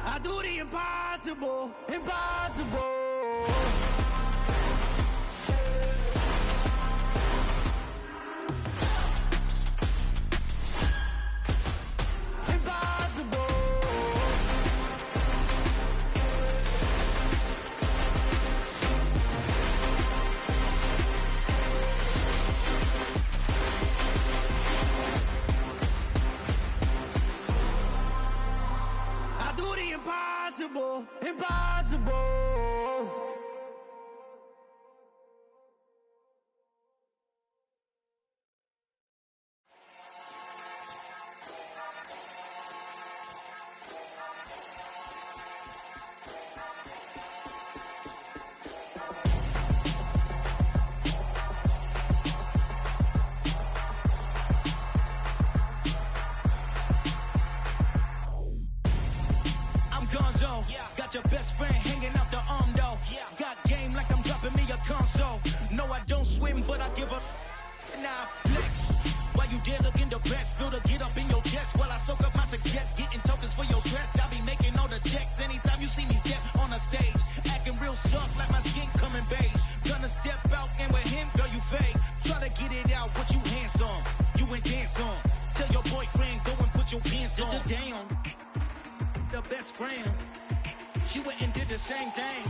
I do the impossible, impossible. Impossible, impossible. Got your best friend hanging out the arm though. Got game like I'm dropping me a console. No, I don't swim, but I give a nah flex. While you there looking depressed, feel the get up in your chest while I soak up my success, getting tokens for your stress. I be making all the checks anytime you see me step on a stage, acting real soft like my skin coming beige. Gonna step out and with him, girl, you fake. Try to get it out, but you handsome, you ain't dance on. Tell your boyfriend go and put your pants on. Down, the best friend. She went and did the same thing.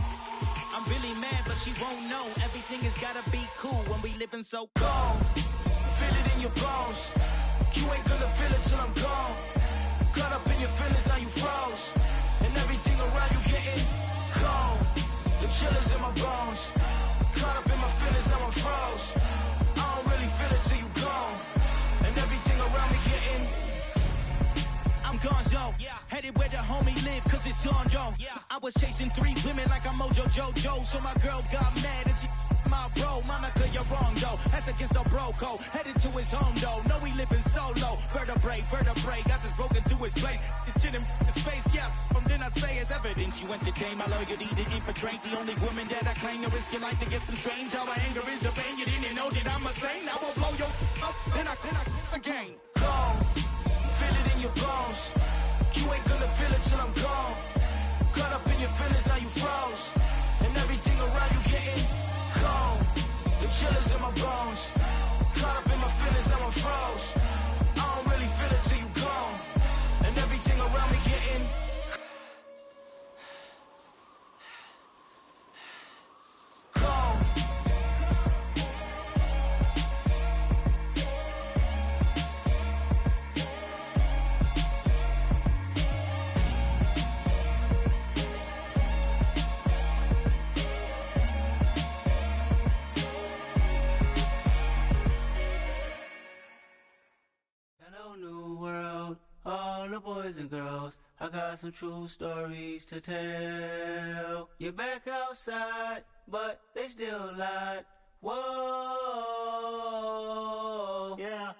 I'm really mad, but she won't know. Everything has gotta be cool when we living so cold. Feel it in your bones. You ain't gonna feel it till I'm gone. Caught up in your feelings, now you froze. And everything around you getting cold. The chillers in my bones. Caught up in my feelings, now I'm froze. I don't really feel it till you gone. And everything around me getting I'm gonzo, headed where the homie live, cause it's on though. I was chasing 3 women like I'm Mojo Jojo, so my girl got mad and she my bro. Monica, you're wrong though, that's against our bro code. Headed to his home though, no we living solo. Vertebrae, got this broken to his place. This shit in space, from then I say it's evidence. You entertain my loyalty to infiltrate the only woman that I claim to risk your life to get some strange. How my anger is a pain, you didn't know that I'm a saint. Now I'll blow your up, then I again. Go. Feel it in your bones. You ain't gonna feel it till I'm gone. Caught up in your feelings, now you froze. And everything around you getting cold. The chillers in my bones. Caught up in my feelings, now I'm froze. I don't really feel it till you gone. And everything around me getting cold. New world, all the boys and girls, I got some true stories to tell. You're back outside, but they still lied. Whoa, yeah.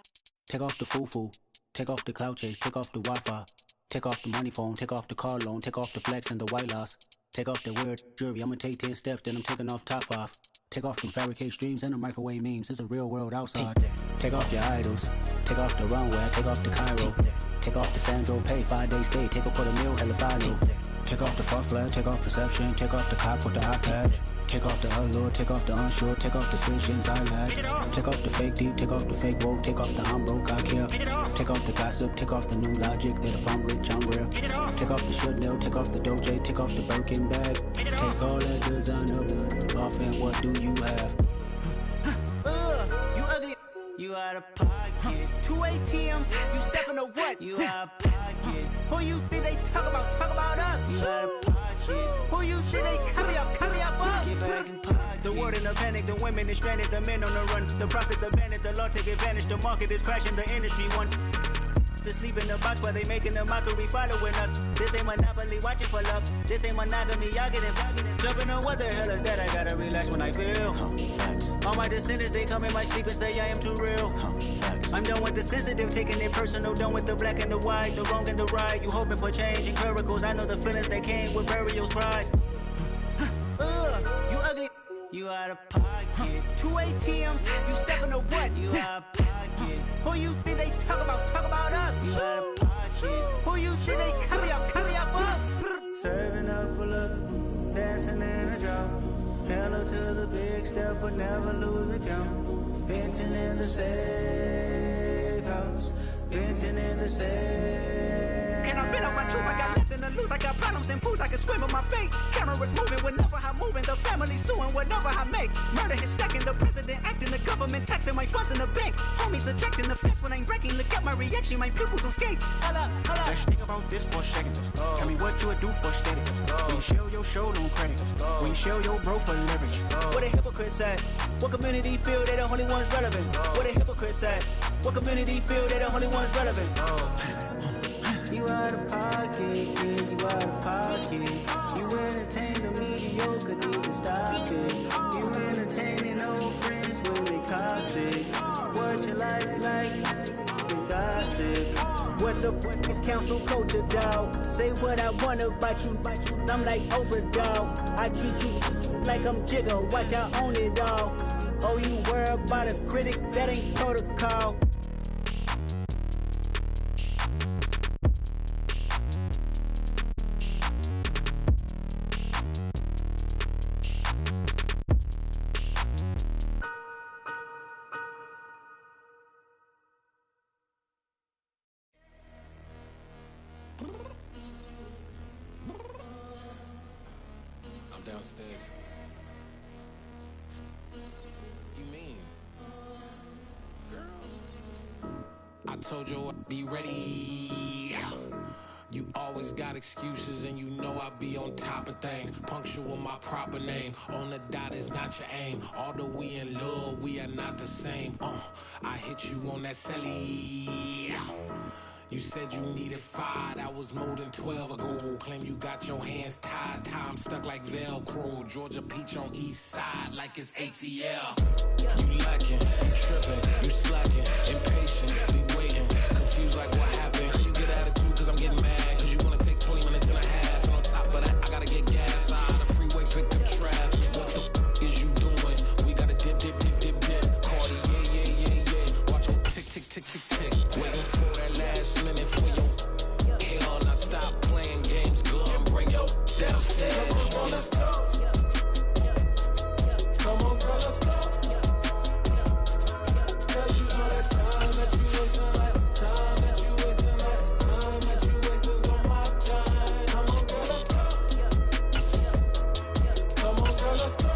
Take off the foo-foo, take off the cloud chase, take off the Wi-Fi, take off the money phone, take off the car loan, take off the flex and the white loss, take off the weird jewelry, I'ma take 10 steps, then I'm taking off top off. Take off them fabricate streams and the microwave memes. It's a real world outside. Take off your idols. Take off the runway. Take off the Cairo. Take off the Sandro Pay. 5 days stay. Take off for the meal. Hella final. Take off the far flag. Take off perception. Take off the cop with the iPad. Take off the allure. Take off the unsure. Take off decisions I lack. Take off the fake deep. Take off the fake woke. Take off the I'm broke. I care. Take off the gossip. Take off the new logic. That if I'm rich, I'm real. Take off the should know. Take off the Doja. Take off the Birkin bag. Take all that designer off and what do you have? You ugly. You out of pocket. 2 ATMs, you stepping to what? You out of pocket. Who you think they talk about? Talk about us. You out of pocket. Who you think they carry up us? Get back in pocket. The world in a panic, the women is stranded, the men on the run. The profits abandoned, the law take advantage. The market is crashing, the industry wants to sleep in the box while they making a mockery following us. This ain't monopoly, watching for love. This ain't monogamy, y'all getting jumping on what the hell is that? I gotta relax when I feel. All my descendants, they come in my sleep and say I am too real. I'm done with the sensitive, taking it personal. Done with the black and the white, the wrong and the right. You hoping for change and miracles. I know the feelings that came with burial cries. You ugly. You out of pocket. 2 ATMs, you stepping to what? You out of pocket. Who you think they talk about? Talk about us. You out of pocket. Who you think they carry up us? step but never lose a count. Venting in the safe house. Venting in the safe. Can I vent out my truth? I got nothing to lose. I got problems and booze. I can swim with my fate. Cameras moving whenever I'm moving. The family suing whatever I make. Murder is stacking. The president acting. The government taxing my funds in the bank. Homies ejecting the fence when I'm breaking. Look at my reaction. My pupils on skates. Hold up, hold up. Let's think about this for a second. Tell me what you would do for status. When you show your show, no credit. When you show your bro for leverage. What a hypocrite said. What community feel they the only ones relevant? What a hypocrite said. What community feel they the only ones relevant? You out of pocket, yeah, you out of pocket. You entertain the mediocre, need to stop it. You entertaining old friends when they toxic. What your life like? You gossip. What the fuck is council culture, dog? Say what I want about you. I'm like overdog. I treat you like I'm Jigga. Watch I own it all. Oh, you worry about a critic? That ain't protocol. Downstairs. You mean? Girl, I told you I'd be ready. You always got excuses and you know I be on top of things. Punctual my proper name. On the dot is not your aim. Although we in love, we are not the same. I hit you on that celly. You said you needed 5, that was more than 12 ago. Claim you got your hands tied, time stuck like Velcro. Georgia Peach on east side like it's ATL. You lacking, you tripping, you slacking, impatient, be waiting, confused like what happened. You get attitude cause I'm getting mad, cause you wanna take 20 minutes and a half. And on top of that, I gotta get gas, side of the freeway, pick up traffic. What the is you doing? We gotta dip, dip, dip, dip, dip. Cardi, yeah. Watch them tick, tick, tick, tick, tick. Waiting for that last minute for your hell. Now stop playing games, good and bring your downstairs. Come on, girl, let's go. Come on, girl, let's go. Girl, you know that time that you wasting, like time that you wasting, like time that you wasting on my time. Come on, girl, let's go. Come on, girl, let's go.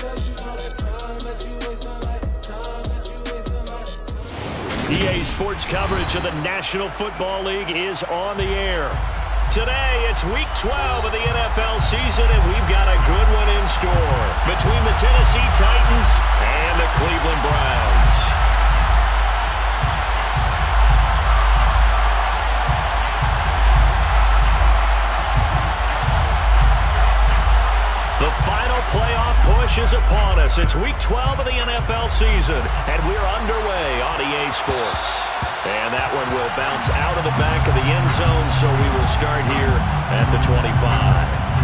Girl, you know that time that you wasting, like time that you wasting, like. EA Sports coverage of the National Football League is on the air. Today, it's Week 12 of the NFL season, and we've got a good one in store between the Tennessee Titans and the Cleveland Browns. The final playoff push is upon us. It's Week 12 of the NFL season, and we're underway on EA Sports. And that one will bounce out of the back of the end zone, so we will start here at the 25.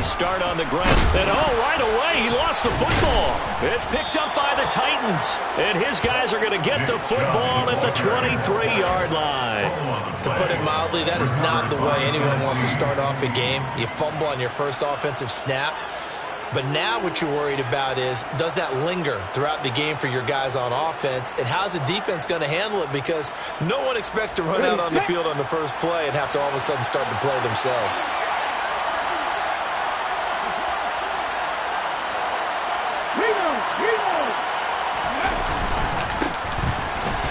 Start on the ground, and right away, he lost the football. It's picked up by the Titans, and his guys are going to get the football at the 23-yard line. To put it mildly, that is not the way anyone wants to start off a game. You fumble on your first offensive snap. But now what you're worried about is, does that linger throughout the game for your guys on offense? And how's the defense going to handle it? Because no one expects to run out on the field on the first play and have to all of a sudden start to play themselves.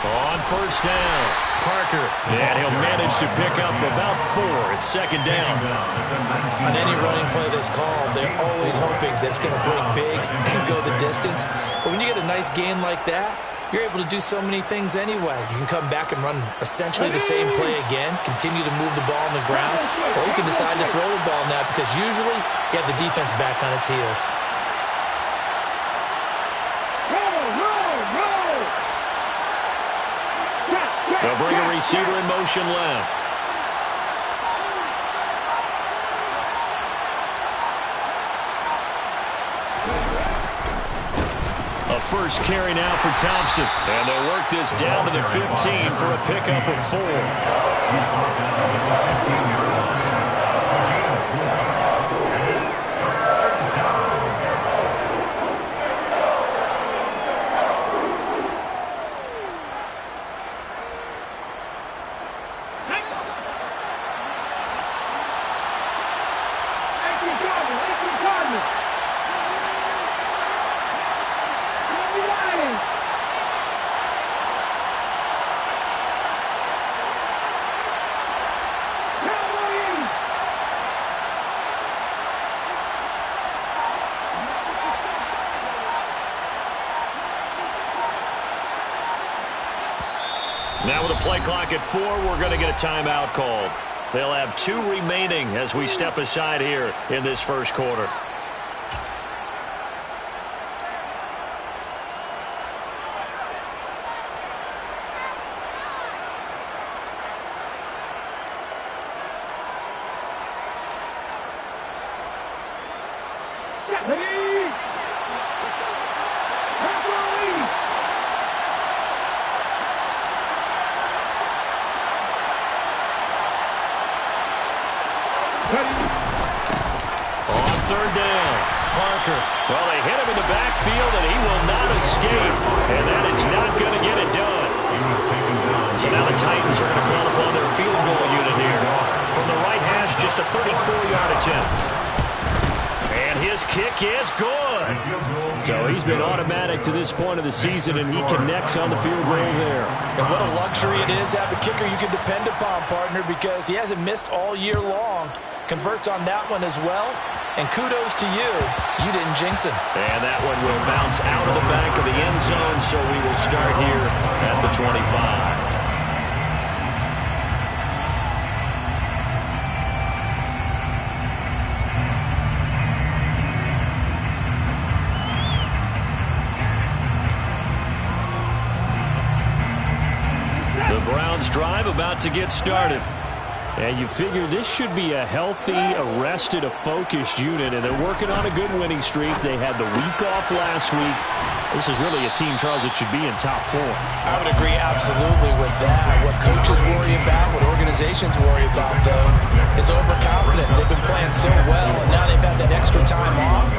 On first down, Parker, and he'll manage to pick up about 4. It's second down. On any running play that's called, they're always hoping that it's going to break big and go the distance. But when you get a nice gain like that, you're able to do so many things anyway. You can come back and run essentially the same play again, continue to move the ball on the ground, or you can decide to throw the ball now because usually you have the defense back on its heels. They'll bring a receiver in motion left. A first carry now for Thompson. And they'll work this down to the 15 for a pickup of 4. Now with a play clock at 4, we're going to get a timeout called. They'll have 2 remaining as we step aside here in this first quarter. On third down, Parker. Well, they hit him in the backfield, and he will not escape. And that is not going to get it done. So now the Titans are going to call upon their field goal unit here. From the right hash, just a 34-yard attempt. And his kick is good. So he's been automatic to this point of the season, and he connects on the field goal there. And what a luxury it is to have a kicker you can depend upon, partner, because he hasn't missed all year long. Converts on that one as well. And kudos to you. You didn't jinx him. And that one will bounce out of the back of the end zone, so we will start here at the 25. The Browns drive about to get started. And you figure this should be a healthy, arrested, a focused unit, and they're working on a good winning streak. They had the week off last week. This is really a team, Charles, that should be in top form. I would agree absolutely with that. What coaches worry about, what organizations worry about, though, is overconfidence. They've been playing so well, and now they've had that extra time off.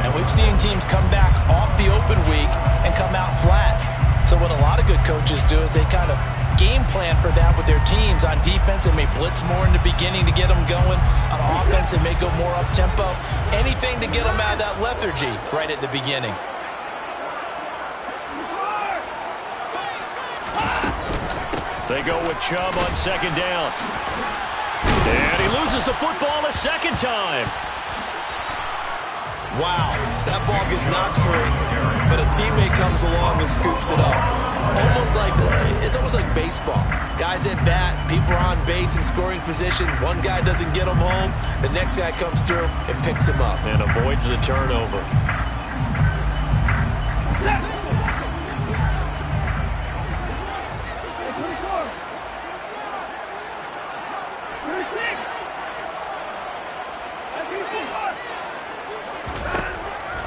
And we've seen teams come back off the open week and come out flat. So what a lot of good coaches do is they kind of game plan for that with their teams. On defense, they may blitz more in the beginning to get them going. On offense, they may go more up-tempo. Anything to get them out of that lethargy right at the beginning. They go with Chubb on second down. And he loses the football a second time. Wow, that ball gets knocked free, but a teammate comes along and scoops it up. It's almost like baseball. Guys at bat, people are on base in scoring position. One guy doesn't get him home. The next guy comes through and picks him up. And avoids the turnover.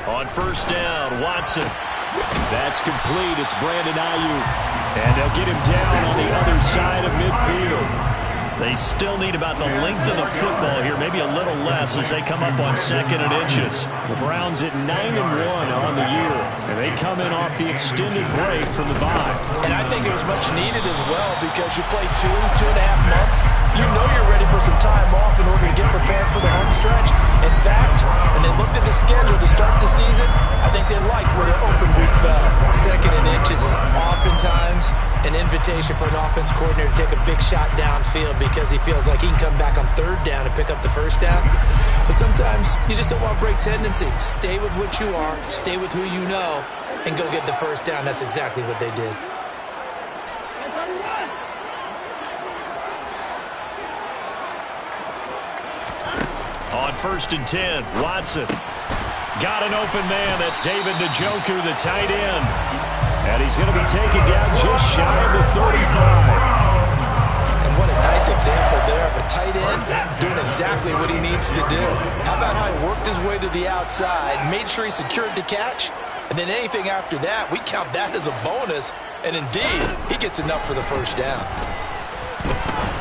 On first down, Watson. That's complete. It's Brandon Ayuk. And they'll get him down on the other side of midfield. They still need about the length of the football here, maybe a little less as they come up on 2nd and inches. The Browns at 9-1 on the year, and they come in off the extended break from the bye. And I think it was much needed as well because you play 2.5 months. You know you're ready for some time off in order to get prepared for the home stretch. In fact, when they looked at the schedule to start the season, I think they liked where their open week fell. 2nd and inches is oftentimes an invitation for an offense coordinator to take a big shot downfield because he feels like he can come back on 3rd down and pick up the 1st down. But sometimes you just don't want to break tendency. Stay with what you are. Stay with who you know. and go get the first down. That's exactly what they did. On 1st and 10, Watson. Got an open man. That's David Njoku, the tight end. And he's going to be taken down just shy of the 35. And what a nice example there of a tight end doing exactly what he needs to do. How about how he worked his way to the outside, made sure he secured the catch, and then anything after that, we count that as a bonus. And indeed, he gets enough for the first down.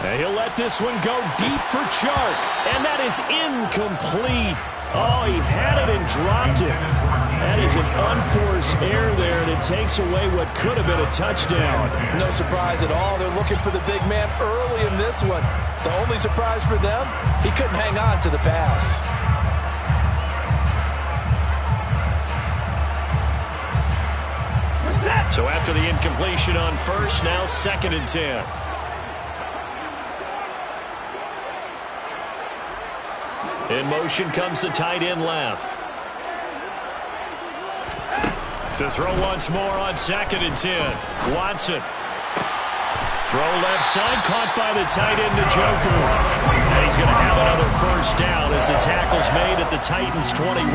And he'll let this one go deep for Chark. And that is incomplete. Oh, he had it and dropped it. That is an unforced error there, and it takes away what could have been a touchdown. No surprise at all. They're looking for the big man early in this one. The only surprise for them, he couldn't hang on to the pass. So after the incompletion on first, now 2nd and 10. In motion comes the tight end left. To throw once more on 2nd and 10. Watson. Throw left side, caught by the tight end Njoku. And he's going to have another first down as the tackle's made at the Titans' 21.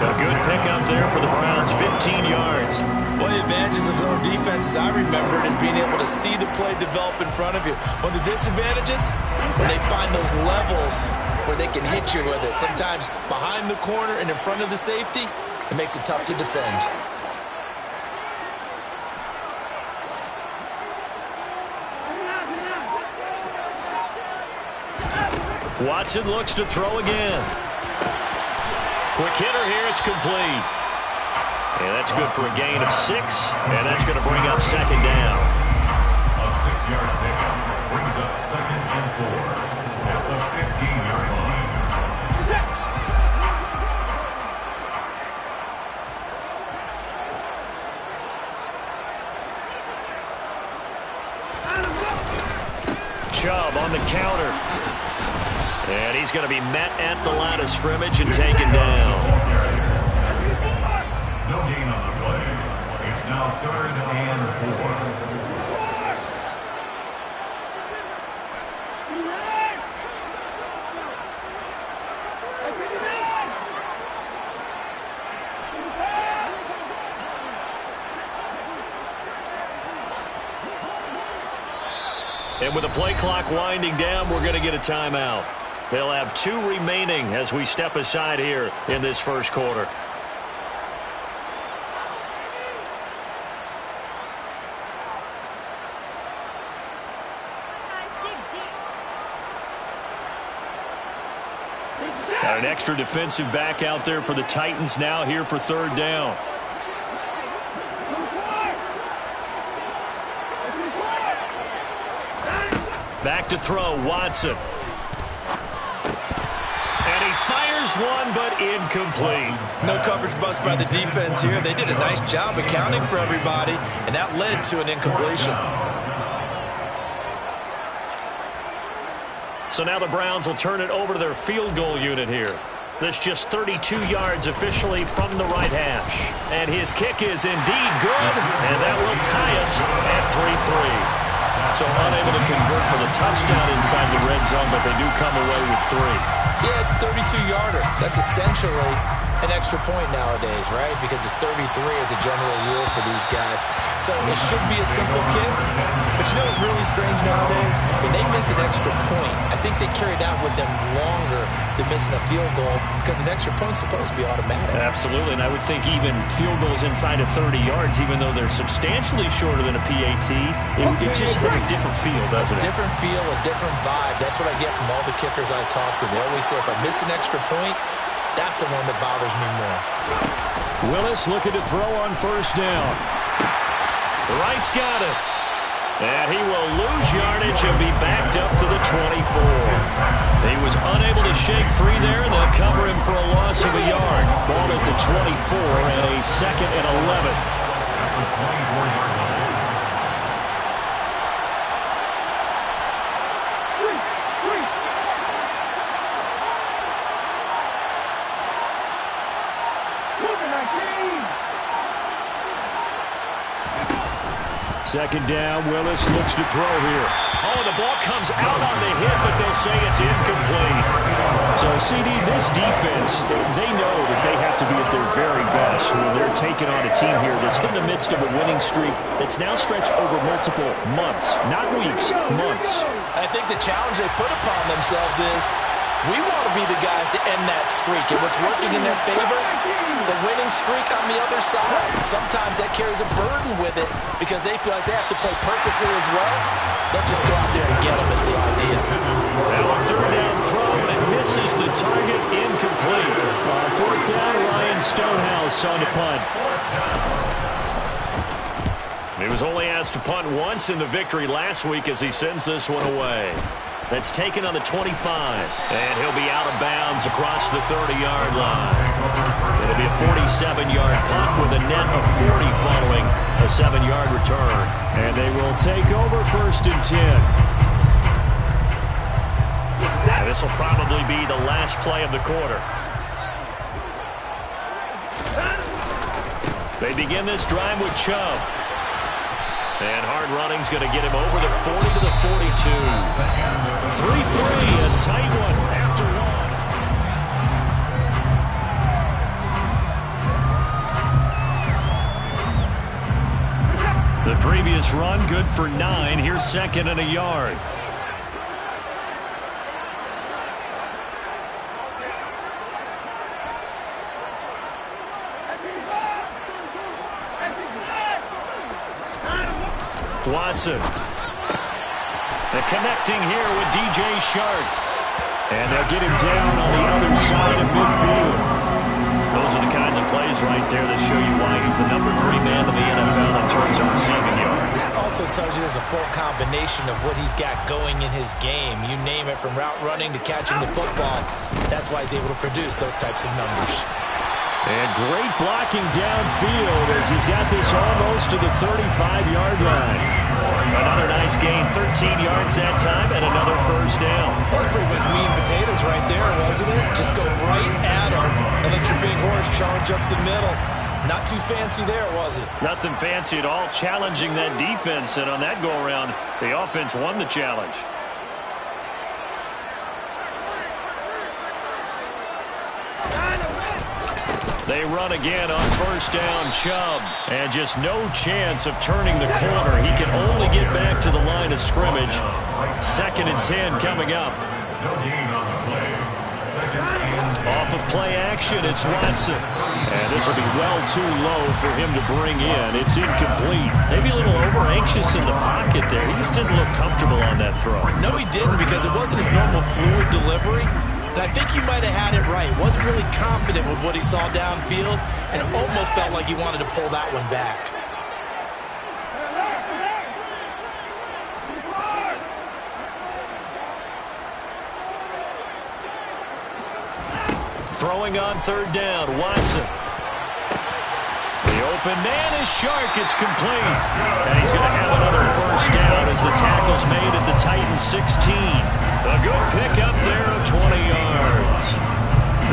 A good pickup there for the Browns, 15 yards. One of the advantages of zone defense, as I remember it, is being able to see the play develop in front of you. One of the disadvantages, when they find those levels where they can hit you with it, sometimes behind the corner and in front of the safety, it makes it tough to defend. Watson looks to throw again. Quick hitter here, it's complete. And that's good for a gain of 6, and that's going to bring up 2nd down. A 6-yard pickup brings up 2nd and 4 at the 15-yard line. Chubb on the counter. And he's going to be met at the line of scrimmage and taken down. No gain on the play. It's now 3rd and 4. And with the play clock winding down, we're going to get a timeout. They'll have 2 remaining as we step aside here in this first quarter. Got an extra defensive back out there for the Titans now here for 3rd down. Back to throw, Watson. And he fires one, but incomplete. No coverage bust by the defense here. They did a nice job accounting for everybody, and that led to an incompletion. So now the Browns will turn it over to their field goal unit here. That's just 32 yards officially from the right hash. And his kick is indeed good, and that will tie us at 3-3. So unable to convert for the touchdown inside the red zone, but they do come away with 3. Yeah, it's a 32-yarder. That's essentially an extra point nowadays, right? Because it's 33 as a general rule for these guys. So it should be a simple kick. But you know what's really strange nowadays? When they miss an extra point, I think they carry that with them longer than missing a field goal because an extra point's supposed to be automatic. Absolutely, and I would think even field goals inside of 30 yards, even though they're substantially shorter than a PAT, it just has a different feel, doesn't it? A different feel, a different vibe. That's what I get from all the kickers I talk to. They always say if I miss an extra point, that's the one that bothers me more. Willis looking to throw on 1st down. Wright's got it. And he will lose yardage and be backed up to the 24. He was unable to shake free there, and they'll cover him for a loss of a yard. Ball at the 24 and a 2nd and 11. At the 24-yard line. second down. Willis looks to throw here. Oh, the ball comes out on the hit, but they'll say it's incomplete. So, CD, this defense, they know that they have to be at their very best when they're taking on a team here that's in the midst of a winning streak that's now stretched over multiple months, not weeks, months. I think the challenge they put upon themselves is we want to be the guys to end that streak. And what's working in their favor? The winning streak on the other side. Sometimes that carries a burden with it because they feel like they have to play perfectly as well. Let's just go out there and get them is the idea. Now a third down throw, and it misses the target, incomplete. On fourth down, Ryan Stonehouse on the punt. He was only asked to punt once in the victory last week as he sends this one away. That's taken on the 25, and he'll be out of bounds across the 30-yard line. It'll be a 47-yard punt with a net of 40 following a 7-yard return. And they will take over first and 10. And this will probably be the last play of the quarter. They begin this drive with Chubb. And hard running's going to get him over the 40 to the 42. 3-3, a tight one after one. The previous run good for 9. Here's second and a yard. Watson. And connecting here with DJ Shark. And they'll get him down on the other side of midfield. Those are the kinds of plays right there that show you why he's the number 3 man in the NFL in terms of receiving yards. It also tells you there's a full combination of what he's got going in his game. You name it, from route running to catching the football. That's why he's able to produce those types of numbers. And great blocking downfield as he's got this almost to the 35-yard line. Another nice gain, 13 yards that time, and another first down. That's pretty much meat and potatoes right there, wasn't it? Just go right at him and let your big horse charge up the middle. Not too fancy there, was it? Nothing fancy at all, challenging that defense, and on that go-around, the offense won the challenge. They run again on first down, Chubb. And just no chance of turning the corner. He can only get back to the line of scrimmage. Second and 10 coming up. Off of play action, it's Watson. And this will be well too low for him to bring in. It's incomplete. Maybe a little over-anxious in the pocket there. He just didn't look comfortable on that throw. No, he didn't, because it wasn't his normal fluid delivery. And I think you might have had it right. Wasn't really confident with what he saw downfield and almost felt like he wanted to pull that one back. Throwing on third down, Watson. The open man is Shark. It's complete. And he's going to have another first down as the tackle's made at the Titans 16. A good pickup there of 20 yards.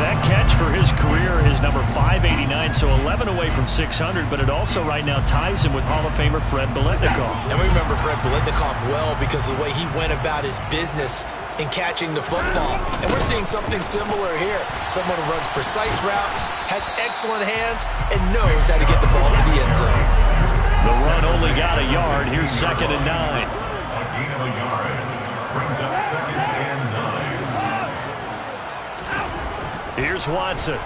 That catch for his career is number 589, so 11 away from 600, but it also right now ties him with Hall of Famer Fred Biletnikoff. And we remember Fred Biletnikoff well because of the way he went about his business in catching the football. And we're seeing something similar here. Someone who runs precise routes, has excellent hands, and knows how to get the ball to the end zone. The run only got a yard. Here's second and 9. A gain of a yard brings up second and 9. Here's Watson.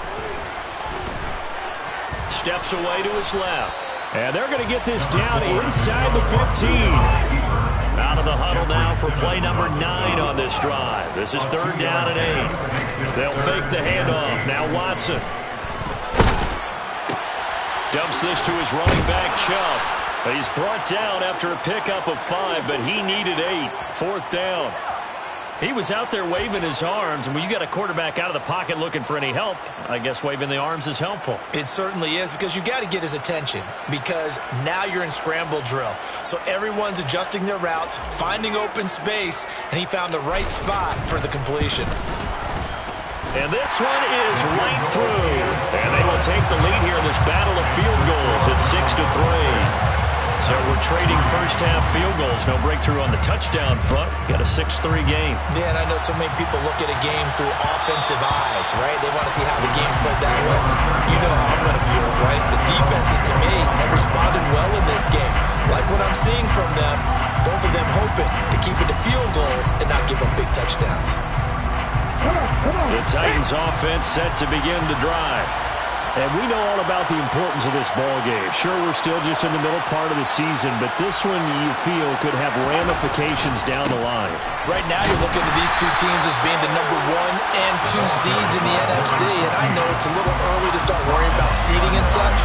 Steps away to his left. And they're going to get this down inside the 15. Out of the huddle now for play number 9 on this drive. This is third down and 8. They'll fake the handoff. Now Watson. Dumps this to his running back, Chubb. He's brought down after a pickup of 5, but he needed 8. Fourth down. He was out there waving his arms, and when you got a quarterback out of the pocket looking for any help, I guess waving the arms is helpful. It certainly is, because you got to get his attention, because now you're in scramble drill. So everyone's adjusting their routes, finding open space, and he found the right spot for the completion. And this one is right through. And they will take the lead here in this battle of field goals at 6-3. So we're trading first-half field goals. No breakthrough on the touchdown front. Got a 6-3 game. Yeah, and I know so many people look at a game through offensive eyes, right? They want to see how the game's played that way. You know how I'm going to view it, right? The defenses, to me, have responded well in this game. Like what I'm seeing from them, both of them hoping to keep it to field goals and not give up big touchdowns. The Titans offense set to begin the drive. And we know all about the importance of this ball game. Sure, we're still just in the middle part of the season, but this one you feel could have ramifications down the line. Right now you're looking at these two teams as being the number 1 and 2 seeds in the NFC, and I know it's a little early to start worrying about seeding and such,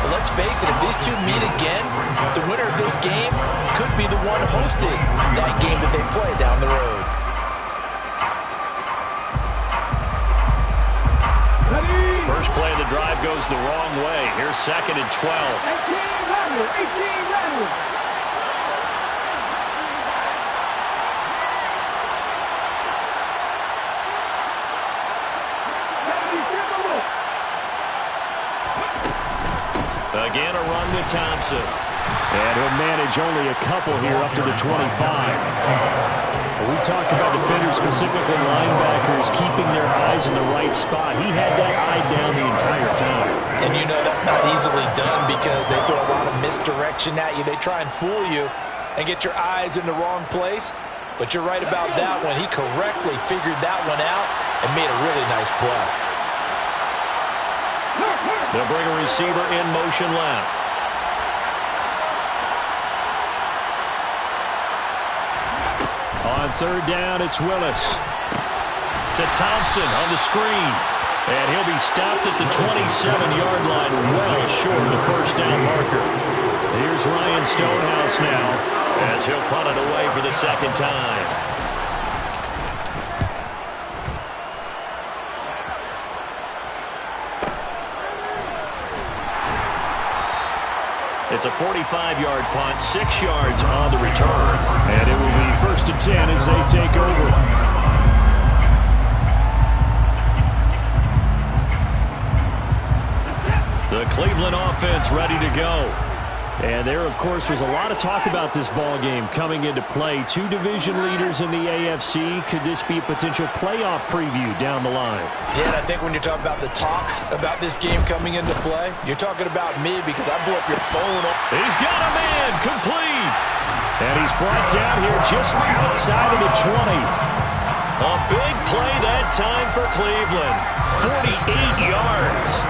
but let's face it, if these two meet again, the winner of this game could be the one hosting that game that they play down the road. First play of the drive goes the wrong way. Here's 2nd and 12. 18 Again, a run with Thompson. And he'll manage only a couple here up to the 25. We talked about defenders, specifically linebackers, keeping their eyes in the right spot. He had that eye down the entire time. And you know that's not easily done because they throw a lot of misdirection at you. They try and fool you and get your eyes in the wrong place. But you're right about that one. He correctly figured that one out and made a really nice play. They'll bring a receiver in motion left. On 3rd down, it's Willis. To Thompson on the screen. And he'll be stopped at the 27-yard line, well short of the first down marker. Here's Ryan Stonehouse now, as he'll punt it away for the 2nd time. It's a 45-yard punt, 6 yards on the return. And it will be 1st and 10 as they take over. The Cleveland offense ready to go. And there, of course, was a lot of talk about this ball game coming into play. 2 division leaders in the AFC. Could this be a potential playoff preview down the line? Yeah, and I think when you're talking about the talk about this game coming into play, you're talking about me because I blew up your phone. He's got a man, complete. And he's brought down here just outside of the 20. A big play that time for Cleveland. 48 yards.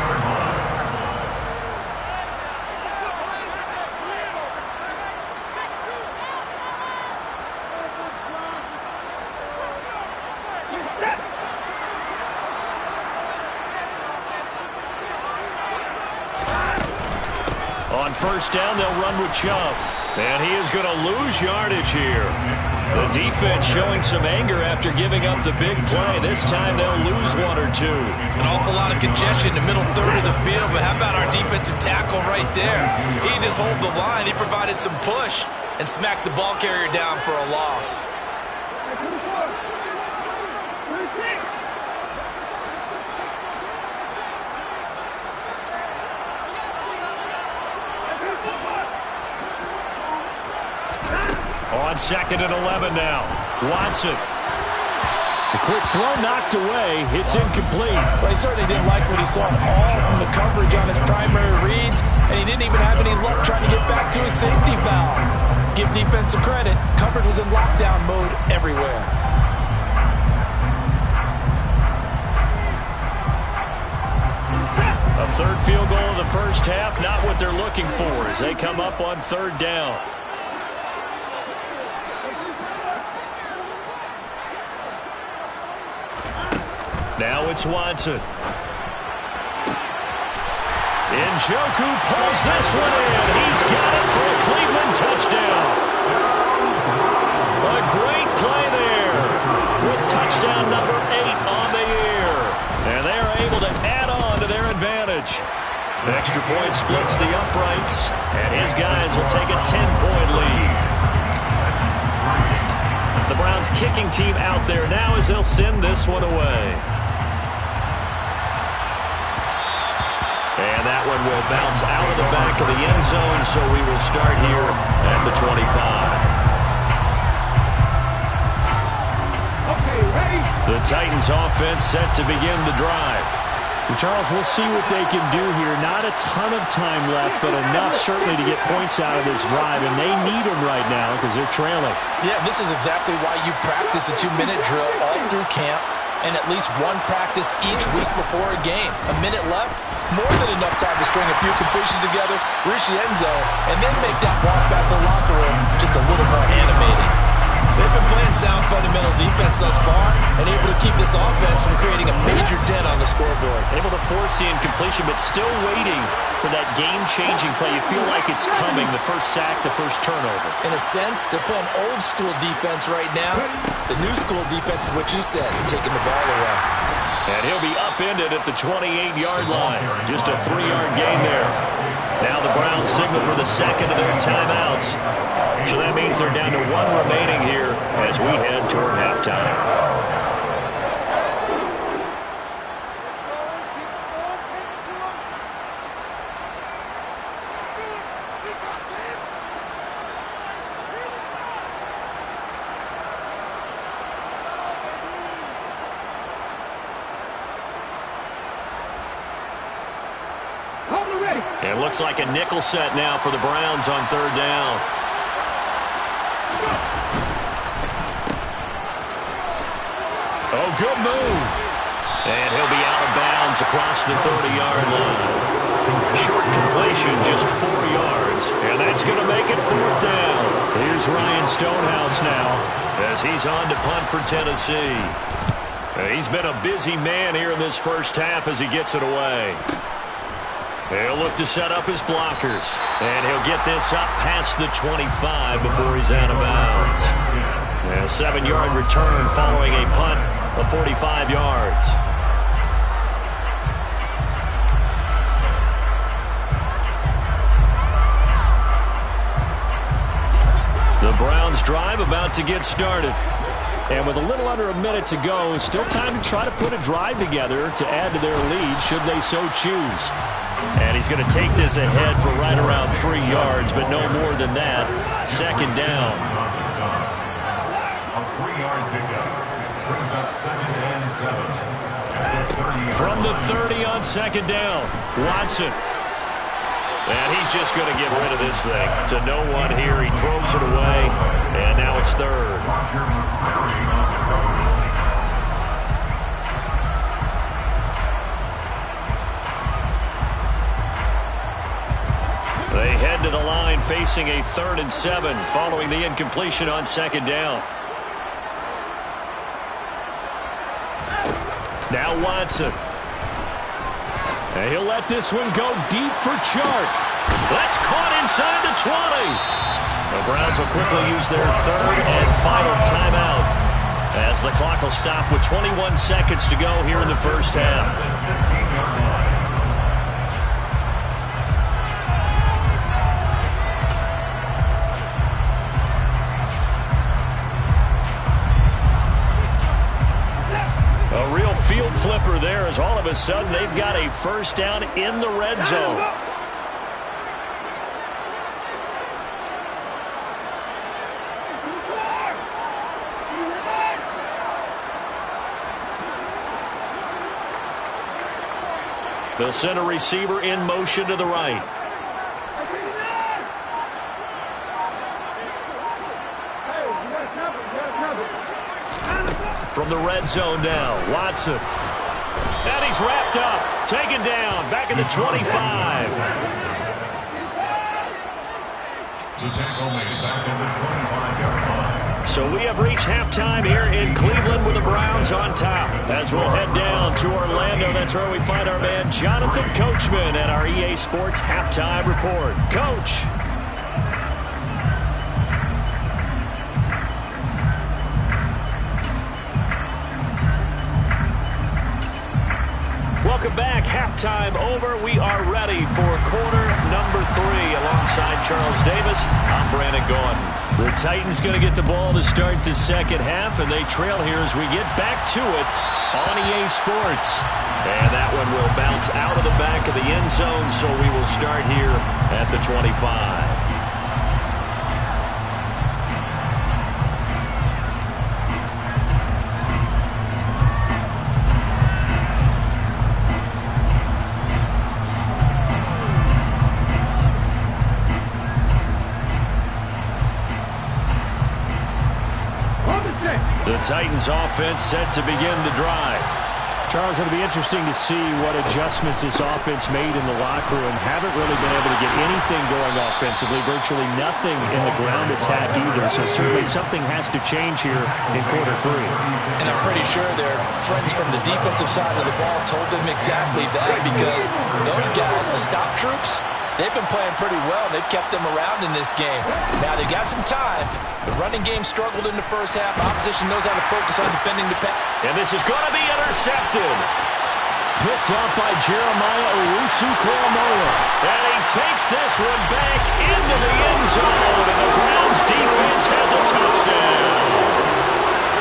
On 1st down, they'll run with Chubb. And he is going to lose yardage here. The defense showing some anger after giving up the big play. This time they'll lose 1 or 2. An awful lot of congestion in the middle third of the field, but how about our defensive tackle right there? He didn't just hold the line. He provided some push and smacked the ball carrier down for a loss. On 2nd and 11 now. Watson. The quick throw knocked away. It's incomplete. Well, he certainly didn't like what he saw all from the coverage on his primary reads, and he didn't even have any luck trying to get back to his safety valve. Give defense some credit. Coverage was in lockdown mode everywhere. A 3rd field goal of the first half, not what they're looking for as they come up on 3rd down. Now it's Watson. Njoku pulls this one in. He's got it for a Cleveland touchdown. A great play there with touchdown number 8 on the year. And they are able to add on to their advantage. Extra point splits the uprights, and his guys will take a 10-point lead. The Browns kicking team out there now as they'll send this one away. And that one will bounce out of the back of the end zone, so we will start here at the 25. The Titans offense set to begin the drive. And Charles, we'll see what they can do here. Not a ton of time left, but enough certainly to get points out of this drive, and they need them right now because they're trailing. Yeah, this is exactly why you practice a 2-minute drill all through camp and at least one practice each week before a game. A minute left, more than enough time to string a few completions together, reach the end zone, and then make that walk back to the locker room just a little more animated. They've been playing sound fundamental defense thus far and able to keep this offense from creating a major dent on the scoreboard. Able to force the incompletion, but still waiting for that game-changing play. You feel like it's coming, the first sack, the first turnover. In a sense, they're playing old-school defense right now. The new-school defense is what you said, taking the ball away. And he'll be upended at the 28-yard line. Just a 3-yard gain there. Now the Browns signal for the second of their timeouts. So that means they're down to 1 remaining here as we head toward halftime. It looks like a nickel set now for the Browns on 3rd down. Oh, good move. And he'll be out of bounds across the 30-yard line. Short completion, just 4 yards. And that's going to make it 4th down. Here's Ryan Stonehouse now as he's on to punt for Tennessee. He's been a busy man here in this first half as he gets it away. He'll look to set up his blockers. And he'll get this up past the 25 before he's out of bounds. And a 7-yard return following a punt of 45 yards. The Browns drive about to get started. And with a little under a minute to go, still time to try to put a drive together to add to their lead should they so choose. And he's going to take this ahead for right around 3 yards, but no more than that. 2nd down. A 3-yard pickup brings up 2nd and 7. From the 30 on 2nd down, Watson. And he's just going to get rid of this thing to no one here. He throws it away, and now it's 3rd. They head to the line facing a 3rd and 7 following the incompletion on 2nd down. Now Watson. And he'll let this one go deep for Chark. That's caught inside the 20. The Browns will quickly use their 3rd and final timeout as the clock will stop with 21 seconds to go here in the first half. A real field flipper there as all of a sudden they've got a first down in the red zone. They'll send a receiver in motion to the right. From the red zone now, Watson. And he's wrapped up, taken down, back at the 25. The tackle made back at the 25-yard line. So we have reached halftime here in Cleveland with the Browns on top. As we'll head down to Orlando, that's where we find our man Jonathan Coachman at our EA Sports Halftime Report. Coach. Welcome back. Halftime over. We are ready for quarter number 3. Alongside Charles Davis, I'm Brandon Gaudin. The Titans going to get the ball to start the second half, and they trail here as we get back to it on EA Sports. And that one will bounce out of the back of the end zone, so we will start here at the 25. The Titans offense set to begin the drive. Charles, it'll be interesting to see what adjustments this offense made in the locker room. Haven't really been able to get anything going offensively, virtually nothing in the ground attack either. So certainly something has to change here in quarter 3. And I'm pretty sure their friends from the defensive side of the ball told them exactly that, because those guys, the stop troops, they've been playing pretty well. They've kept them around in this game. Now, they've got some time. The running game struggled in the first half. Opposition knows how to focus on defending the pass. And this is going to be intercepted. Picked off by Jeremiah Owusu-Koramoah. And he takes this one back into the end zone. And the Browns defense has a touchdown.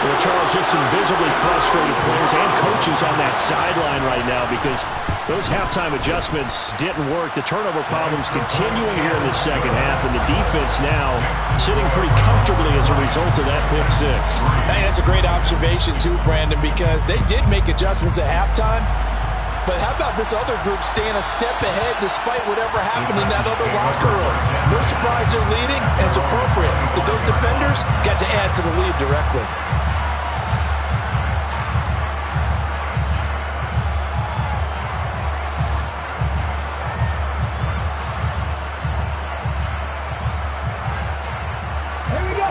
Well, Charles, just some visibly frustrated players and coaches on that sideline right now because those halftime adjustments didn't work. The turnover problems continuing here in the second half, and the defense now sitting pretty comfortably as a result of that pick 6. Hey, that's a great observation too, Brandon, because they did make adjustments at halftime. But how about this other group staying a step ahead despite whatever happened in that other locker room? No surprise they're leading, and it's appropriate that those defenders got to add to the lead directly.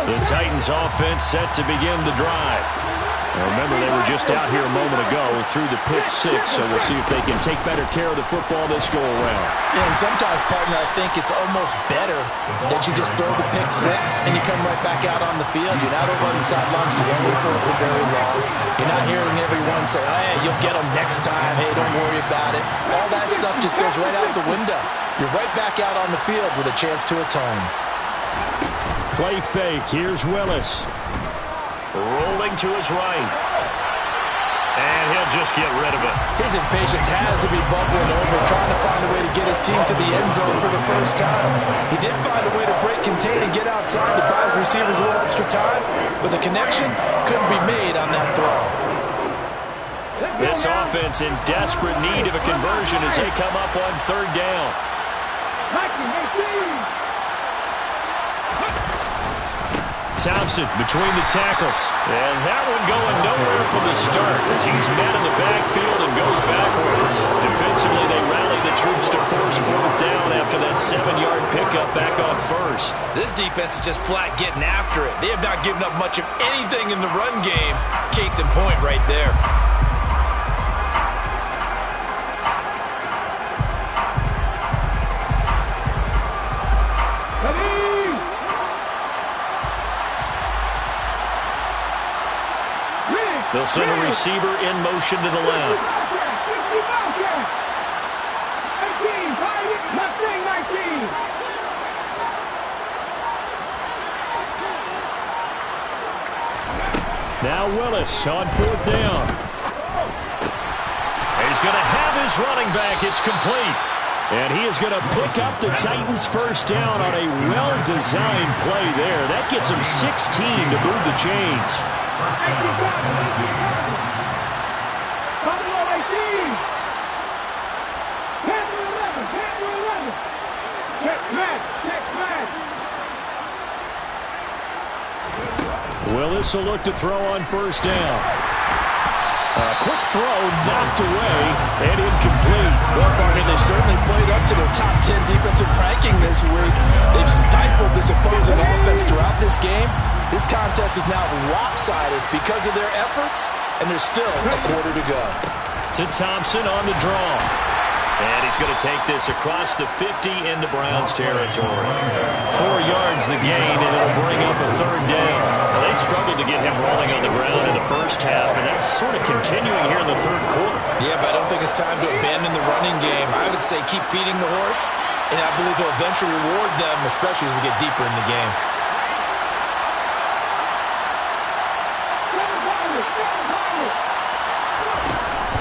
The Titans offense set to begin the drive. Now remember, they were just out here a moment ago through the pick 6, so we'll see if they can take better care of the football this go around. Yeah, and sometimes, partner, I think it's almost better that you just throw the pick 6 and you come right back out on the field. You're not over on the sidelines dwelling for very long. You're not hearing everyone say, hey, you'll get them next time. Hey, don't worry about it. All that stuff just goes right out the window. You're right back out on the field with a chance to atone. Play fake. Here's Willis. Rolling to his right. And he'll just get rid of it. His impatience has to be bubbling over, trying to find a way to get his team to the end zone for the first time. He did find a way to break contain and get outside to buy his receivers a little extra time, but the connection couldn't be made on that throw. This offense in desperate need of a conversion as they come up on third down. Thompson between the tackles. And that one going nowhere from the start as he's met in the backfield and goes backwards. Defensively, they rally the troops to force fourth down after that 7-yard pickup back on first. This defense is just flat getting after it. They have not given up much of anything in the run game. Case in point right there. They'll send a receiver in motion to the left. Now Willis on fourth down. He's going to have his running back. It's complete. And he is going to pick up the Titans' first down on a well-designed play there. That gets him 16 to move the chains. Willis will look to throw on first down. A quick throw knocked away and incomplete. Well, Barney, they've certainly played up to their top 10 defensive ranking this week. They've stifled this opposing offense throughout this game. This contest is now lopsided because of their efforts, and there's still a quarter to go. To Thompson on the draw. And he's going to take this across the 50 into Browns territory. 4 yards the gain, and it'll bring up a third down. Well, they struggled to get him rolling on the ground in the first half, and that's sort of continuing here in the third quarter. Yeah, but I don't think it's time to abandon the running game. I would say keep feeding the horse, and I believe he'll eventually reward them, especially as we get deeper in the game.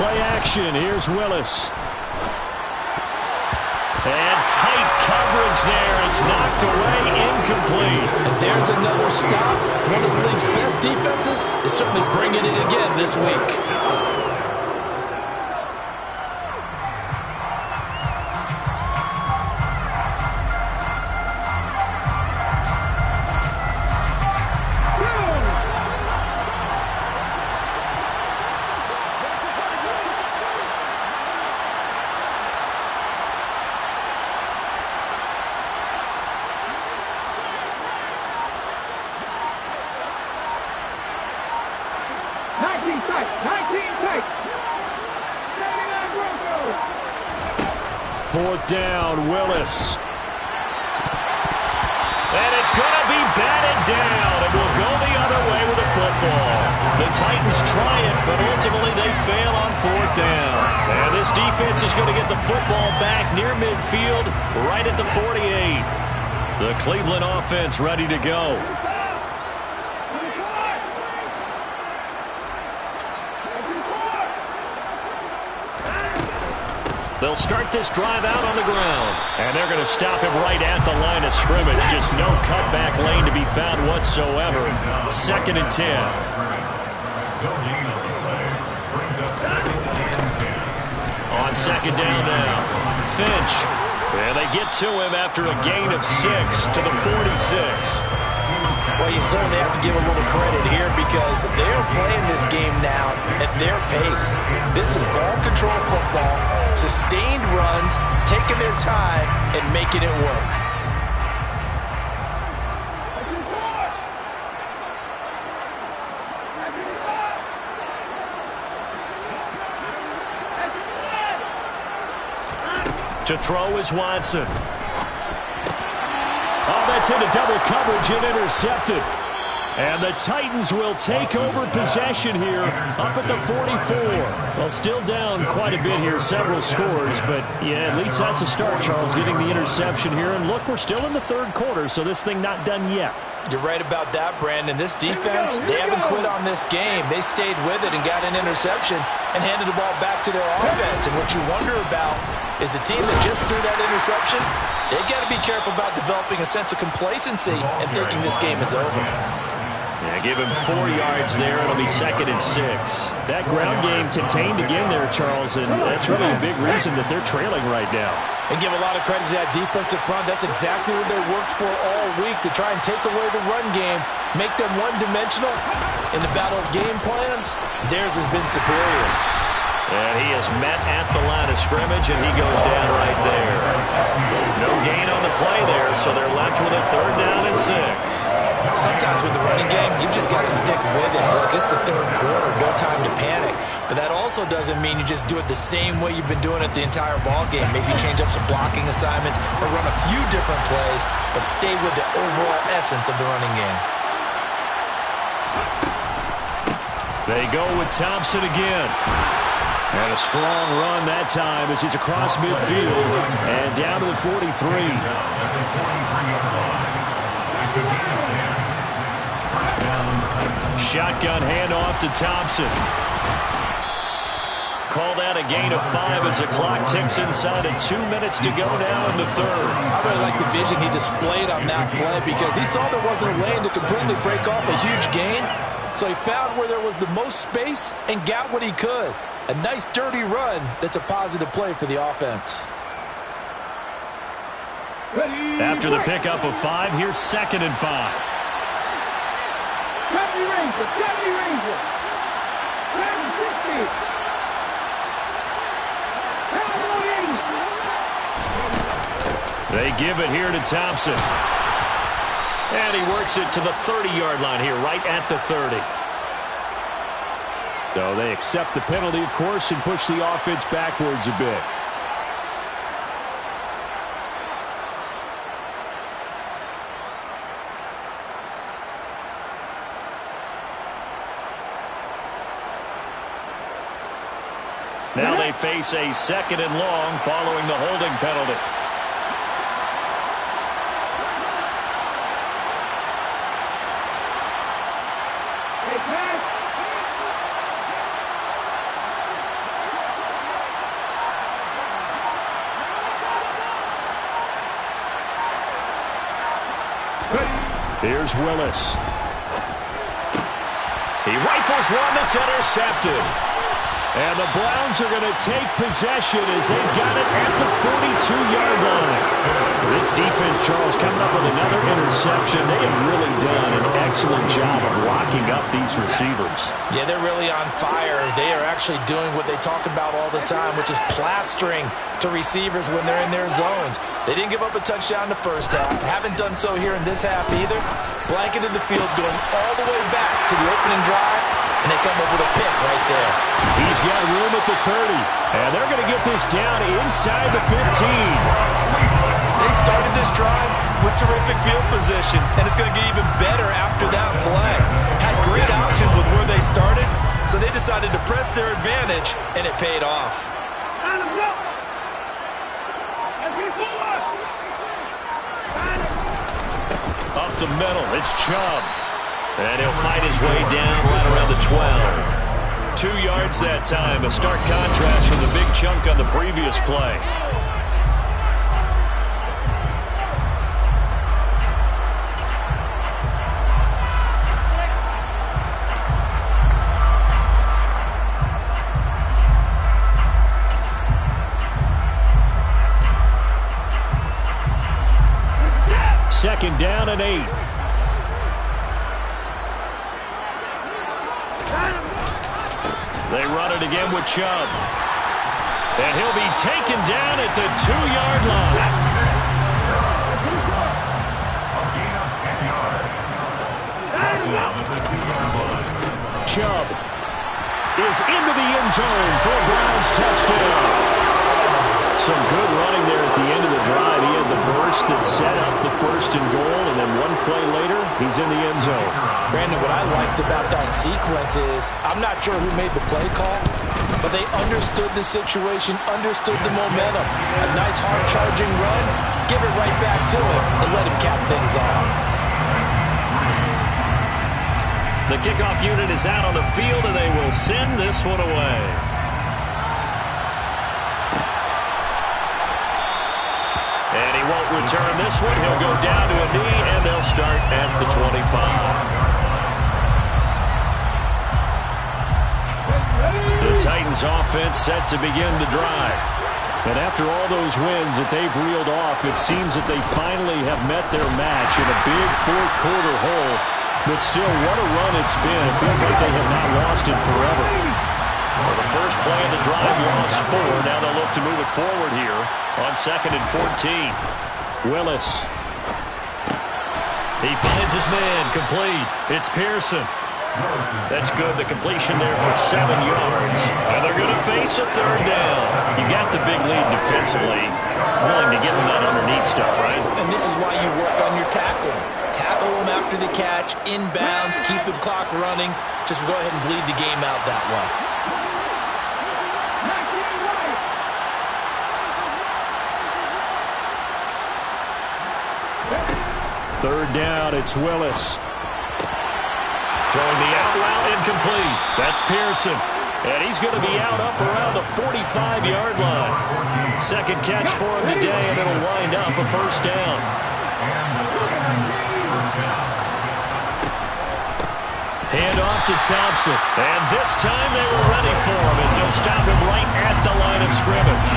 Play action. Here's Willis. And tight coverage there. It's knocked away, incomplete. And there's another stop. One of the league's best defenses is certainly bringing it again this week. Fourth down, Willis. And it's going to be batted down. It will go the other way with the football. The Titans try it, but ultimately they fail on fourth down. And this defense is going to get the football back near midfield, right at the 48. The Cleveland offense ready to go. They'll start this drive out on the ground. And they're going to stop him right at the line of scrimmage. Just no cutback lane to be found whatsoever. 2nd and 10. On 2nd down now. Finch. And they get to him after a gain of 6 to the 46. Well, you certainly have to give a little credit here because they're playing this game now at their pace. This is ball control football, sustained runs, taking their time, and making it work. To throw is Watson. Oh, that's into double coverage and intercepted. And the Titans will take over possession here up at the 44. Well, still down quite a bit here, several scores, but yeah, at least that's a start, Charles, getting the interception here. And look, we're still in the 3rd quarter, so this thing not done yet. You're right about that, Brandon. This defense, they haven't quit on this game. They stayed with it and got an interception and handed the ball back to their offense. And what you wonder about is the team that just threw that interception, they got to be careful about developing a sense of complacency and thinking this game is over. Yeah, give him 4 yards there. It'll be 2nd and 6. That ground game contained again there, Charles, and that's really a big reason that they're trailing right now. And give a lot of credit to that defensive front. That's exactly what they worked for all week, to try and take away the run game, make them one-dimensional. In the battle of game plans, theirs has been superior. And he is met at the line of scrimmage, and he goes down right there. No gain on the play there, so they're left with a 3rd down and 6. Sometimes with the running game, you've just got to stick with it. Look, it's the 3rd quarter, no time to panic. But that also doesn't mean you just do it the same way you've been doing it the entire ball game. Maybe change up some blocking assignments or run a few different plays, but stay with the overall essence of the running game. They go with Thompson again. And a strong run that time as he's across midfield and down to the 43. Shotgun handoff to Thompson. Call that a gain of 5 as the clock ticks inside of 2 minutes to go now in the 3rd. I really like the vision he displayed on that play because he saw there wasn't a lane to completely break off a huge gain. So he found where there was the most space and got what he could. A nice, dirty run that's a positive play for the offense. After the pickup of 5, here's 2nd and 5. They give it here to Thompson. And he works it to the 30-yard line here, right at the 30. So they accept the penalty, of course, and push the offense backwards a bit. Now they face a 2nd and long following the holding penalty. Here's Willis. He rifles one that's intercepted. And the Browns are going to take possession as they've got it at the 42-yard line. This defense, Charles, coming up with another interception. They have really done an excellent job of locking up these receivers. Yeah, they're really on fire. They are actually doing what they talk about all the time, which is plastering to receivers when they're in their zones. They didn't give up a touchdown in the first half. Haven't done so here in this half either. Blanketed the field going all the way back to the opening drive. And they come up with a pick right there. He's got room at the 30. And they're going to get this down inside the 15. They started this drive with terrific field position. And it's going to get even better after that play. Had great options with where they started. So they decided to press their advantage. And it paid off. Up the middle, it's Chubb. And he'll fight his way down right around the 12. 2 yards that time, a stark contrast from the big chunk on the previous play. Second down and 8. They run it again with Chubb. And he'll be taken down at the 2-yard line. Chubb is into the end zone for a Browns touchdown. Some good running there at the end of the drive. He had the burst that set up the first and goal, and then one play later, he's in the end zone. Brandon, what I liked about that sequence is, I'm not sure who made the play call, but they understood the situation, understood the momentum. A nice hard-charging run, give it right back to him, and let him cap things off. The kickoff unit is out on the field, and they will send this one away. And he won't return this one. He'll go down to a knee, and they'll start at the 25. The Titans offense set to begin the drive. And after all those wins that they've reeled off, it seems that they finally have met their match in a big fourth quarter hole. But still, what a run it's been. It feels like they have not lost it forever. Well, the first play of the drive lost 4. Now they'll look to move it forward here on 2nd and 14. Willis. He finds his man, complete. It's Pearson. That's good. The completion there for 7 yards. And they're going to face a 3rd down. You got the big lead defensively. Willing to give them that underneath stuff, right? And this is why you work on your tackling. Tackle them after the catch, inbounds, keep the clock running. Just go ahead and bleed the game out that way. Third down, it's Willis. Throwing the out route incomplete. That's Pearson. And he's going to be out up around the 45-yard line. Second catch for him today, and it'll wind up a 1st down. Hand off to Thompson. And this time they were ready for him as they'll stop him right at the line of scrimmage.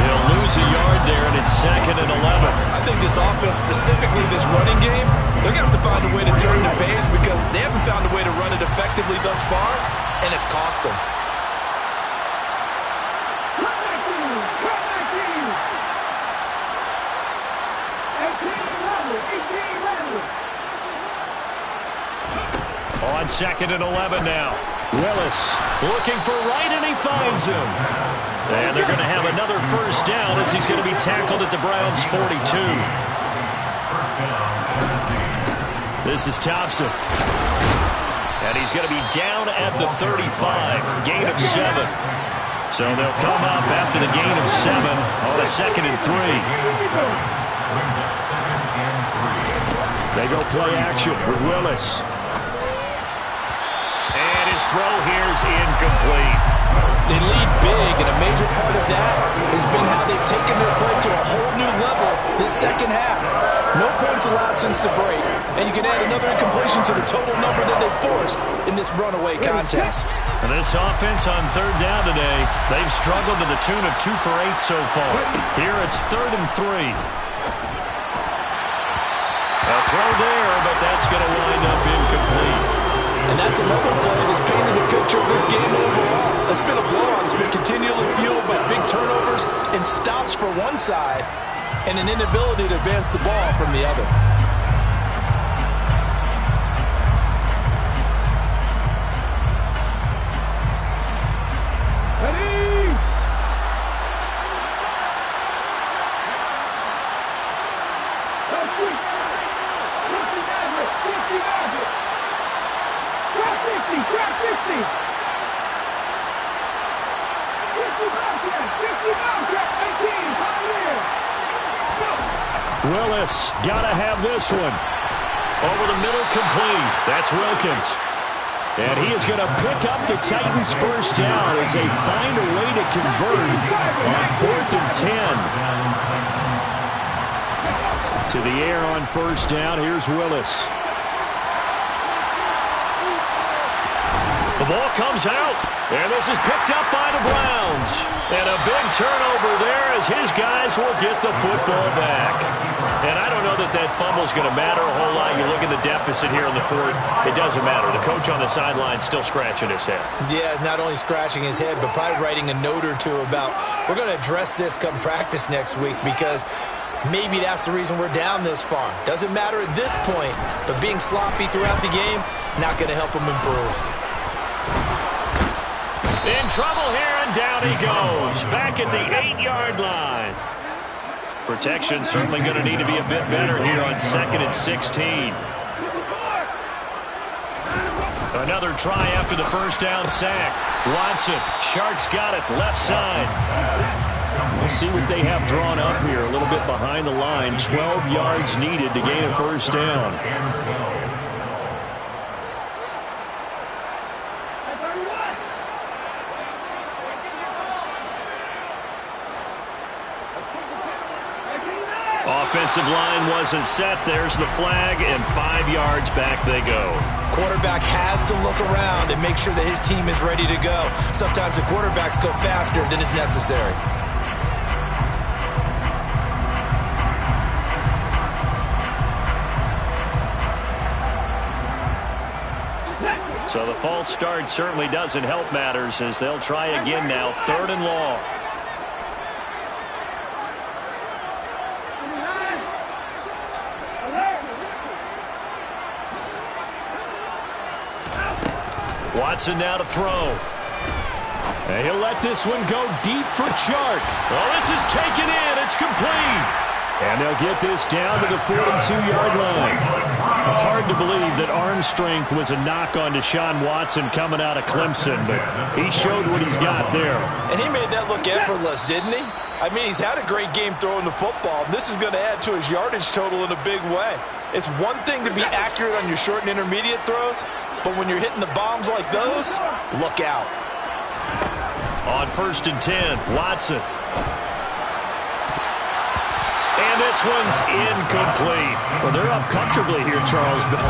He'll lose a yard there, and it's 2nd and 11. I think this offense, specifically this running game, they're going to have to find a way to turn the page because they haven't found a way to run it effectively thus far, and it's cost them. On 2nd and 11 now. Willis looking for Wright, and he finds him. And they're going to have another 1st down as he's going to be tackled at the Browns' 42. This is Thompson. And he's going to be down at the 35. Gain of 7. So they'll come up after the gain of 7 on a 2nd and 3. They go play action with Willis. And his throw here is incomplete. They lead big, and a major part of that has been how they've taken their play to a whole new level this second half. No points allowed since the break, and you can add another incompletion to the total number that they've forced in this runaway contest. And this offense on third down today, they've struggled to the tune of 2 for 8 so far. Here it's 3rd and 3. A throw there, but that's going to wind up incomplete. And that's another play that's painted the picture of this game overall. It's been a blowout. It's been continually fueled by big turnovers and stops for one side and an inability to advance the ball from the other. Willis got to have this one. Over the middle, complete. That's Wilkins. And he is going to pick up the Titans' first down as they find a way to convert on 4th and 10. To the air on first down. Here's Willis. The ball comes out, and this is picked up by the Browns. And a big turnover there as his guys will get the football back. And I don't know that that fumble is going to matter a whole lot. You look at the deficit here in the 4th. It doesn't matter. The coach on the sideline still scratching his head. Yeah, not only scratching his head, but probably writing a note or two about, we're going to address this come practice next week because maybe that's the reason we're down this far. Doesn't matter at this point, but being sloppy throughout the game, not going to help him improve. In trouble here, and down he goes. Back at the 8-yard line. Protection certainly going to need to be a bit better here on 2nd and 16. Another try after the first down sack. Watson, Sharks got it, left side. We'll see what they have drawn up here. A little bit behind the line. 12 yards needed to gain a first down. Offensive line wasn't set. There's the flag, and 5 yards back they go. Quarterback has to look around and make sure that his team is ready to go. Sometimes the quarterbacks go faster than is necessary. So the false start certainly doesn't help matters as they'll try again now. 3rd and long. Watson now to throw. And he'll let this one go deep for Chark. Oh, this is taken in. It's complete. And they'll get this down to the 42-yard line. Hard to believe that arm strength was a knock on Deshaun Watson coming out of Clemson, but he showed what he's got there. And he made that look effortless, didn't he? I mean, he's had a great game throwing the football. This is going to add to his yardage total in a big way. It's one thing to be accurate on your short and intermediate throws, but when you're hitting the bombs like those, look out. On 1st and 10, Watson. And this one's incomplete. Well, they're up comfortably here, Charles, but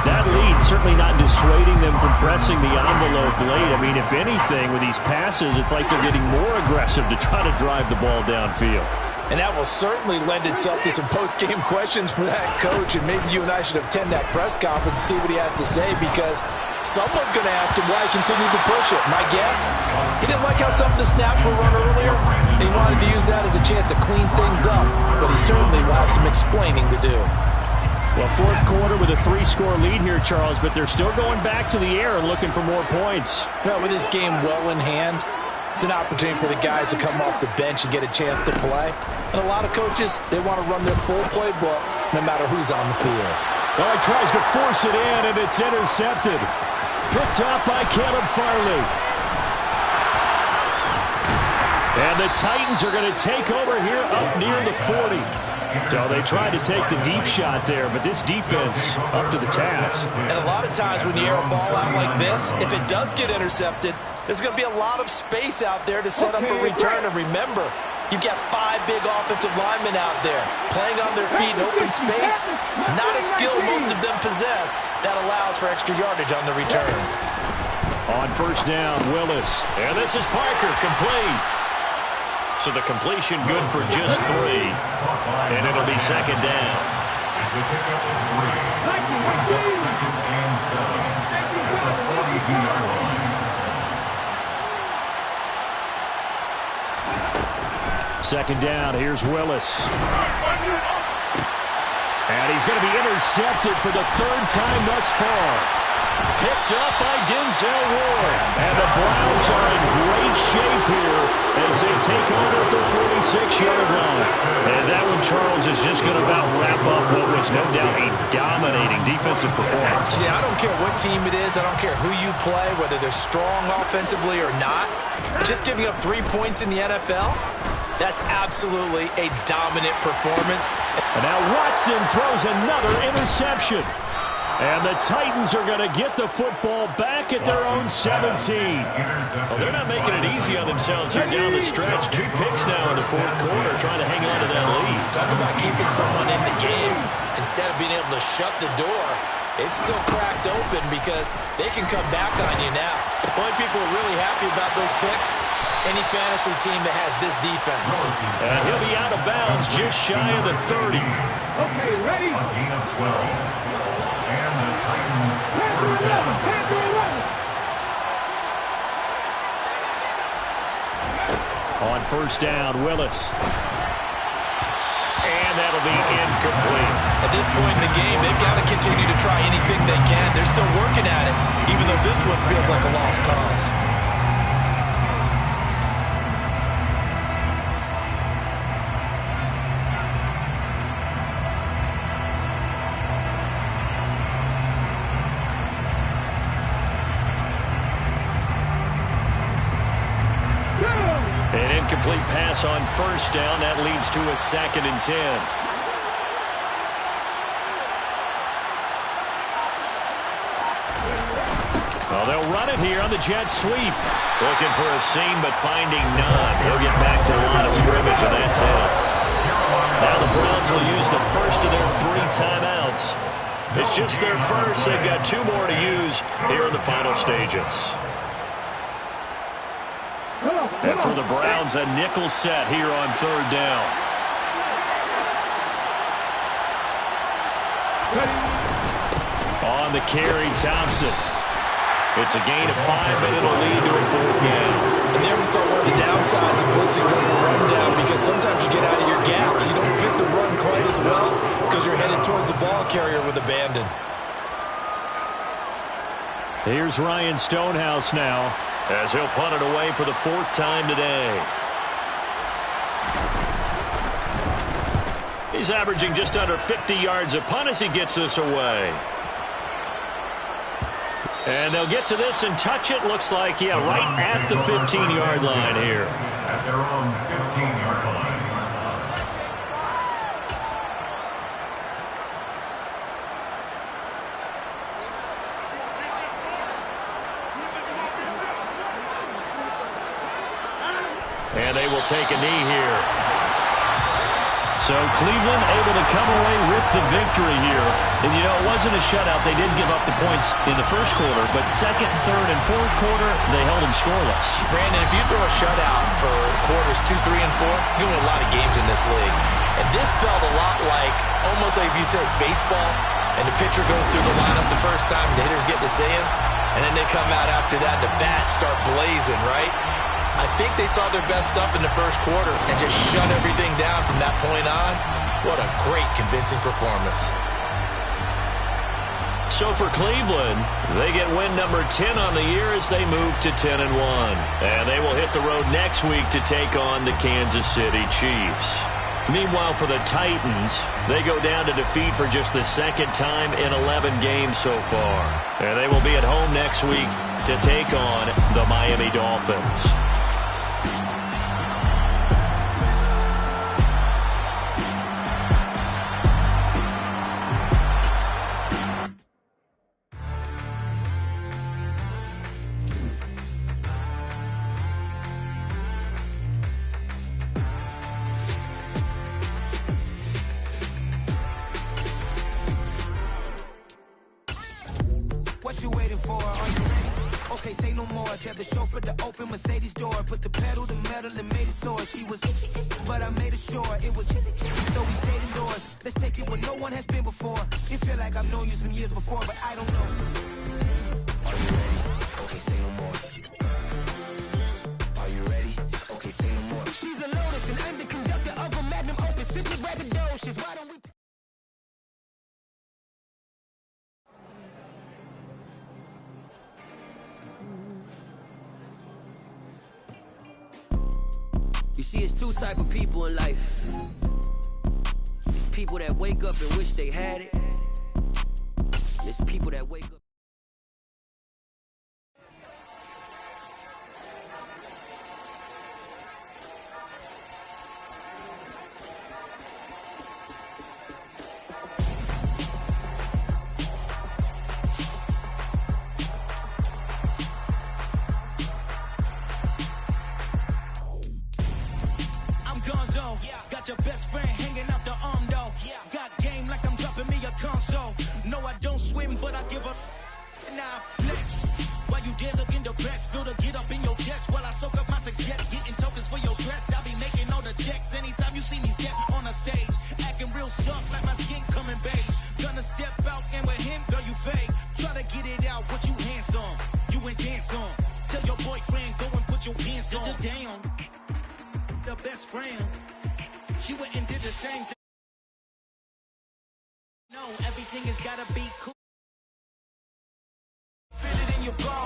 that lead certainly not dissuading them from pressing the envelope late. I mean, if anything, with these passes, it's like they're getting more aggressive to try to drive the ball downfield. And that will certainly lend itself to some post-game questions for that coach, and maybe you and I should attend that press conference and see what he has to say, because someone's going to ask him why he continued to push it. My guess, he didn't like how some of the snaps were run earlier, and he wanted to use that as a chance to clean things up, but he certainly will have some explaining to do. Well, 4th quarter with a 3-score lead here, Charles, but they're still going back to the air and looking for more points. Well, with this game well in hand, it's an opportunity for the guys to come off the bench and get a chance to play. And a lot of coaches, they want to run their full playbook no matter who's on the field. Well, he tries to force it in, and it's intercepted. Picked off by Caleb Farley. And the Titans are going to take over here up near the 40. So they tried to take the deep shot there, but this defense up to the task. And a lot of times when you air a ball out like this, if it does get intercepted, there's going to be a lot of space out there to set up a return. And remember, you've got 5 big offensive linemen out there playing on their feet in open space. Not a skill most of them possess that allows for extra yardage on the return. On first down, Willis. And this is Parker, complete. So the completion good for just 3. And it'll be second down. It's a pickup of 3. Brings up second and 7 at the 42-yard line. Second down, here's Willis. And he's going to be intercepted for the 3rd time thus far. Picked up by Denzel Ward. And the Browns are in great shape here as they take over at the 46-yard line. And that one, Charles, is just going to about wrap up what was no doubt a dominating defensive performance. Yeah, I don't care what team it is. I don't care who you play, whether they're strong offensively or not. Just giving up 3 points in the NFL, that's absolutely a dominant performance. And now Watson throws another interception. And the Titans are going to get the football back at their own 17. Well, they're not making it easy on themselves here down the stretch. 2 picks now in the 4th quarter, trying to hang on to that lead. Talk about keeping someone in the game instead of being able to shut the door. It's still cracked open because they can come back on you now. The only people are really happy about those picks, any fantasy team that has this defense. And he'll be out of bounds just shy of the 30. Okay, ready? A gain of 12. And the Titans first down. On first down, Willis. And that'll be incomplete. At this point in the game, they've got to continue to try anything they can. They're still working at it, even though this one feels like a lost cause. An incomplete pass on first down. That leads to a 2nd and 10. Well, they'll run it here on the jet sweep. Looking for a seam, but finding none. He'll get back to the line of scrimmage, and that's it. Now the Browns will use the first of their 3 timeouts. It's just their first. They've got 2 more to use here in the final stages. And for the Browns, a nickel set here on 3rd down. On the carry, Thompson. It's a gain of 5, but it'll lead to a 4th down. And there we saw one of the downsides of blitzing during the run down, because sometimes you get out of your gaps. You don't fit the run quite as well because you're headed towards the ball carrier with abandon. Here's Ryan Stonehouse now, as he'll punt it away for the 4th time today. He's averaging just under 50 yards a punt as he gets this away. And they'll get to this and touch it. Looks like, yeah, right at the 15-yard line here. At their own 15-yard line. And they will take a knee here. So Cleveland able to come away with the victory here. And, you know, it wasn't a shutout. They didn't give up the points in the first quarter, but 2nd, 3rd, and 4th quarter, they held them scoreless. Brandon, if you throw a shutout for quarters 2, 3, and 4, you win a lot of games in this league. And this felt a lot like, almost like if you said baseball, and the pitcher goes through the lineup the first time, and the hitters get to see him, and then they come out after that, and the bats start blazing, right? I think they saw their best stuff in the first quarter and just shut everything down from that point on. What a great, convincing performance. So for Cleveland, they get win number 10 on the year as they move to 10-1. And they will hit the road next week to take on the Kansas City Chiefs. Meanwhile, for the Titans, they go down to defeat for just the 2nd time in 11 games so far. And they will be at home next week to take on the Miami Dolphins. no more. Tell the chauffeur to open Mercedes door. Put the pedal to metal and made it soar. She was, but I made it sure it was. So we stayed indoors. Let's take it where no one has been before. It feel like I've known you some years before, but I don't know. Are you ready? Okay, say no more. Are you ready? Okay, say no more. She's a Lotus and I'm the conductor of a magnum opus. Simply braggadocious. Why don't we? You see, it's two type of people in life. It's people that wake up and wish they had it. And it's people that wake up. Got your best friend hanging out the arm though. Got game like I'm dropping me a console. No, I don't swim, but I give up. Now flex. While you there looking the best, feel the get up in your chest while I soak up my success. Getting tokens for your dress. I'll be making all the checks anytime you see me step on a stage. Acting real soft like my skin coming beige. Gonna step out and with him, girl, you fake. Try to get it out, what you hands on. You and dance on. Tell your boyfriend, go and put your pants on. Down. The best friend. She went and did the same thing. No, everything has gotta be cool. Feel it in your bones.